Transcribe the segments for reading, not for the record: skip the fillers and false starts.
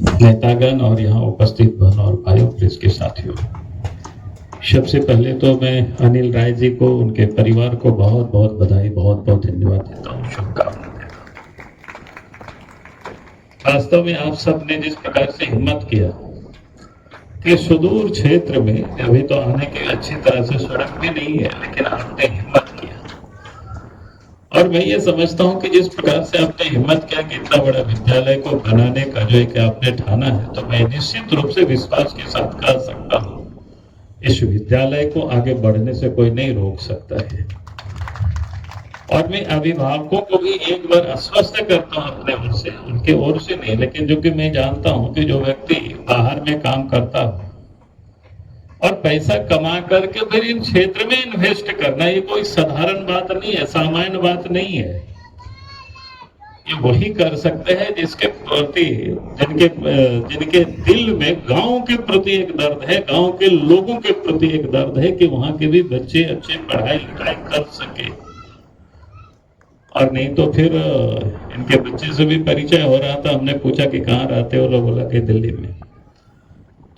नेतागण और यहाँ उपस्थित बहन और भाइयों, प्रेस के साथियों, सबसे पहले तो मैं अनिल राय जी को, उनके परिवार को बहुत बहुत बधाई, बहुत बहुत धन्यवाद देता हूँ, शुभकामनाएं देता हूँ। वास्तव में आप सब ने जिस प्रकार से हिम्मत किया कि सुदूर क्षेत्र में अभी तो आने की अच्छी तरह से सड़क भी नहीं है, लेकिन आपने हिम्मत किया। और मैं ये समझता हूँ कि जिस प्रकार से आपने हिम्मत किया कि इतना बड़ा विद्यालय को बनाने का जो एक आपने ठाना है, तो मैं निश्चित रूप से विश्वास के साथ कह सकता हूँ इस विद्यालय को आगे बढ़ने से कोई नहीं रोक सकता है। और मैं अभिभावकों को भी एक बार आश्वस्त करता हूँ अपने ओर से, उनके ओर से नहीं, लेकिन जो कि मैं जानता हूँ कि जो व्यक्ति बाहर में काम करता हो और पैसा कमा करके फिर इन क्षेत्र में इन्वेस्ट करना, ये कोई साधारण बात नहीं है, सामान्य बात नहीं है। ये वही कर सकते हैं जिसके प्रति, जिनके दिल में गांव के प्रति एक दर्द है, गांव के लोगों के प्रति एक दर्द है कि वहां के भी बच्चे अच्छे पढ़ाई लिखाई कर सके। और नहीं तो फिर इनके बच्चे से भी परिचय हो रहा था, हमने पूछा कि कहाँ रहते हो, लोग बोला कि दिल्ली में।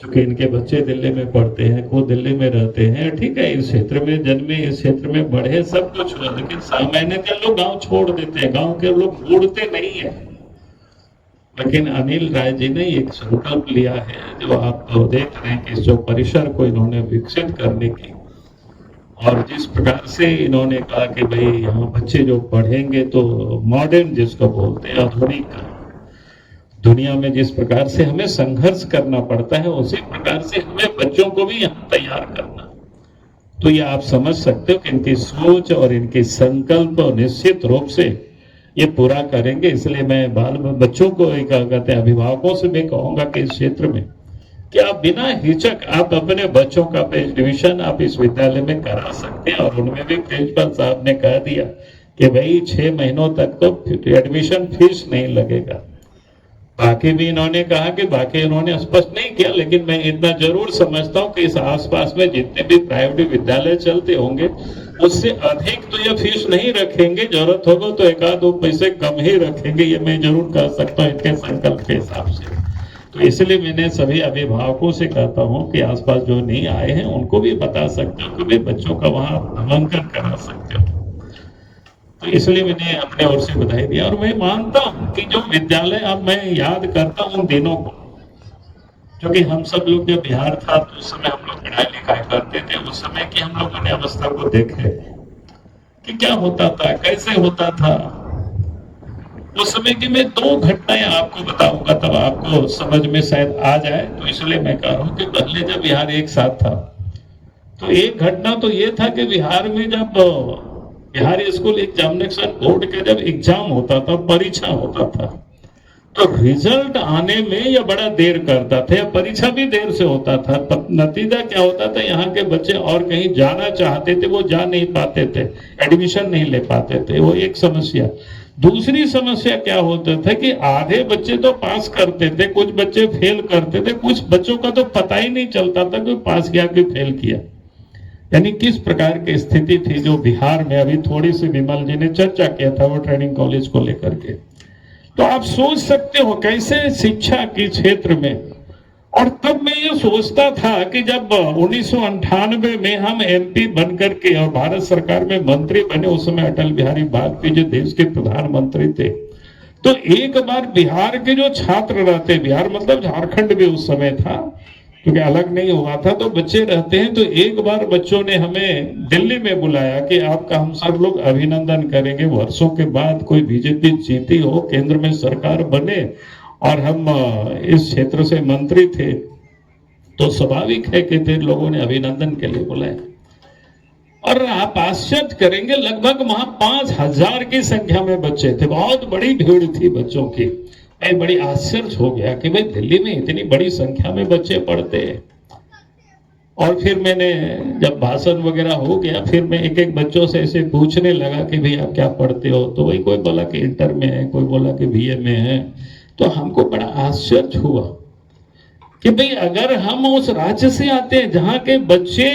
क्योंकि इनके बच्चे दिल्ली में पढ़ते हैं, खुद दिल्ली में रहते हैं। ठीक है, इस क्षेत्र में जन्मे, इस क्षेत्र में बढ़े, सब कुछ हुआ, लेकिन सामान्यतः लोग गांव छोड़ देते हैं, गांव के लोग मुड़ते नहीं है। लेकिन अनिल राय जी ने एक संकल्प लिया है, जो आप देख रहे हैं कि जो परिसर को इन्होंने विकसित करने की, और जिस प्रकार से इन्होंने कहा कि भाई यहाँ बच्चे जो पढ़ेंगे तो मॉडर्न जिसको बोलते हैं, आधुनिक दुनिया में जिस प्रकार से हमें संघर्ष करना पड़ता है, उसी प्रकार से हमें बच्चों को भी यहाँ तैयार करना। तो ये आप समझ सकते हो कि इनकी सोच और इनकी संकल्प निश्चित रूप से ये पूरा करेंगे। इसलिए मैं बाल बच्चों को कहते हैं, अभिभावकों से मैं कहूंगा कि इस क्षेत्र में कि आप बिना हिचक आप अपने बच्चों का एडमिशन आप इस विद्यालय में करा सकते हैं। और उनमें भी प्रिंसिपल साहब ने कह दिया कि भाई 6 महीनों तक तो एडमिशन फीस नहीं लगेगा। बाकी भी इन्होंने कहा कि बाकी इन्होंने स्पष्ट नहीं किया, लेकिन मैं इतना जरूर समझता हूं कि इस आसपास में जितने भी प्राइवेट विद्यालय चलते होंगे उससे अधिक तो ये फीस नहीं रखेंगे, जरूरत होगा तो 1-2 पैसे कम ही रखेंगे, ये मैं जरूर कह सकता हूँ इनके संकल्प के हिसाब से। तो इसलिए मैंने सभी अभिभावकों से कहता हूं कि आसपास जो नहीं आए हैं उनको भी बता सकते हो कि भाई बच्चों का वहां नामांकन करा सकते हो। तो इसलिए मैंने अपने ओर से बधाई दिया। और मैं मानता हूं कि जो विद्यालय, अब मैं याद करता हूं उन दिनों को, क्योंकि हम सब लोग जब बिहार था तो उस समय हम लोग पढ़ाई लिखाई करते थे, उस समय की हम लोगों ने अवस्था को देखे कि क्या होता था, कैसे होता था। उस समय की मैं 2 घटनाएं आपको बताऊंगा, तब आपको समझ में शायद आ जाए। तो इसलिए मैं कह रहा हूं कि पहले जब बिहार एक साथ था, तो एक घटना तो ये था कि बिहार में जब बिहार स्कूल एग्जामिनेशन बोर्ड का जब एग्जाम होता था, परीक्षा होता था, तो रिजल्ट आने में यह बड़ा देर करता था, परीक्षा भी देर से होता था। तब नतीजा क्या होता था, यहाँ के बच्चे और कहीं जाना चाहते थे, वो जा नहीं पाते थे, एडमिशन नहीं ले पाते थे, वो एक समस्या। दूसरी समस्या क्या होता था कि आधे बच्चे तो पास करते थे, कुछ बच्चे फेल करते थे, कुछ बच्चों का तो पता ही नहीं चलता था कि पास किया कि फेल किया। यानी किस प्रकार की स्थिति थी जो बिहार में, अभी थोड़ी सी विमल जी ने चर्चा किया था वो ट्रेनिंग कॉलेज को लेकर के। तो आप सोच सकते हो कैसे शिक्षा के क्षेत्र में। और तब मैं ये सोचता था कि जब 1998 में हम एमपी बनकर के और भारत सरकार में मंत्री बने, उस समय अटल बिहारी वाजपेयी जो देश के प्रधानमंत्री थे, तो एक बार बिहार के जो छात्र रहते, बिहार मतलब झारखंड भी उस समय था क्योंकि अलग नहीं हुआ था, तो बच्चे रहते हैं, तो एक बार बच्चों ने हमें दिल्ली में बुलाया कि आपका हम सब लोग अभिनंदन करेंगे, वर्षों के बाद कोई बीजेपी जीती हो, केंद्र में सरकार बने और हम इस क्षेत्र से मंत्री थे, तो स्वाभाविक है कि फिर लोगों ने अभिनंदन के लिए बुलाया। और आप आश्चर्य करेंगे, लगभग वहां 5000 की संख्या में बच्चे थे, बहुत बड़ी भीड़ थी बच्चों की। मैं बड़ी आश्चर्य हो गया कि भाई दिल्ली में इतनी बड़ी संख्या में बच्चे पढ़ते हैं। और फिर मैंने जब भाषण वगैरह हो गया, फिर मैं एक एक बच्चों से ऐसे पूछने लगा कि भाई आप क्या पढ़ते हो, तो वही कोई बोला कि इंटर में है, कोई बोला कि बीए में है। तो हमको बड़ा आश्चर्य हुआ कि भाई अगर हम उस राज्य से आते हैं जहां के बच्चे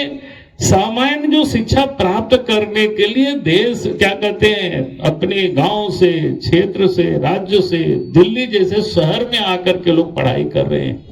सामान्य जो शिक्षा प्राप्त करने के लिए देश क्या कहते हैं अपने गांव से, क्षेत्र से, राज्य से, दिल्ली जैसे शहर में आकर के लोग पढ़ाई कर रहे हैं।